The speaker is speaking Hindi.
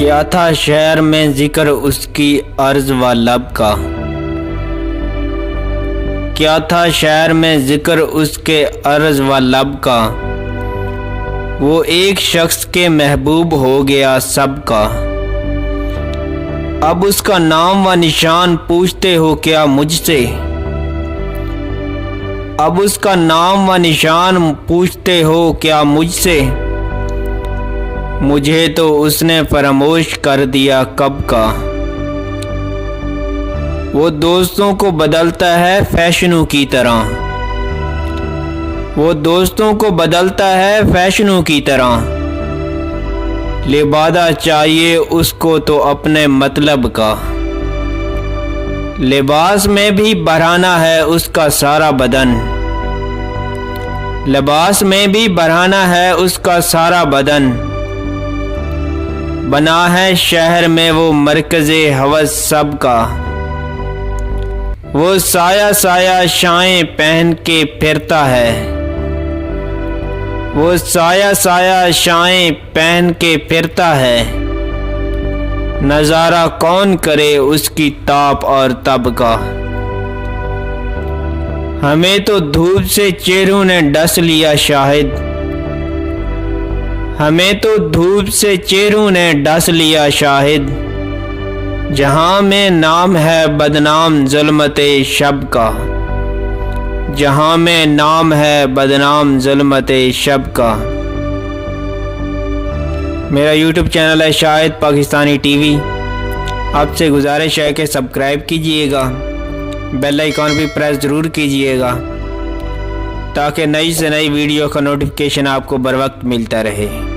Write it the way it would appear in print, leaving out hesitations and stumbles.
क्या था शहर में जिक्र उसकी अर्ज व लब का। क्या था शहर में जिक्र उसके अर्ज व लब का। वो एक शख्स के महबूब हो गया सबका। अब उसका नाम व निशान पूछते हो क्या मुझसे। अब उसका नाम व निशान पूछते हो क्या मुझसे। मुझे तो उसने फरामोश कर दिया कब का। वो दोस्तों को बदलता है फैशनों की तरह। वो दोस्तों को बदलता है फैशनों की तरह। लिबादा चाहिए उसको तो अपने मतलब का। लिबास में भी बढ़ाना है उसका सारा बदन। लिबास में भी बढ़ाना है उसका सारा बदन। बना है शहर में वो मरकज़े हवस सबका। वो साया साया शाएं पहन के फिरता है। वो साया साया शाएं पहन के फिरता है। नज़ारा कौन करे उसकी ताप और तब का। हमें तो धूप से चेहरों ने डस लिया शाहिद। हमें तो धूप से चेहरों ने डस लिया शाहिद। जहां में नाम है बदनाम ज़ुल्मते शब का। जहां में नाम है बदनाम ज़ुल्मते शब का। मेरा यूट्यूब चैनल है शाहिद पाकिस्तानी टीवी। आपसे गुजारिश है कि सब्सक्राइब कीजिएगा, बेल आइकॉन भी प्रेस ज़रूर कीजिएगा ताकि नई से नई वीडियो का नोटिफिकेशन आपको बर वक्त मिलता रहे।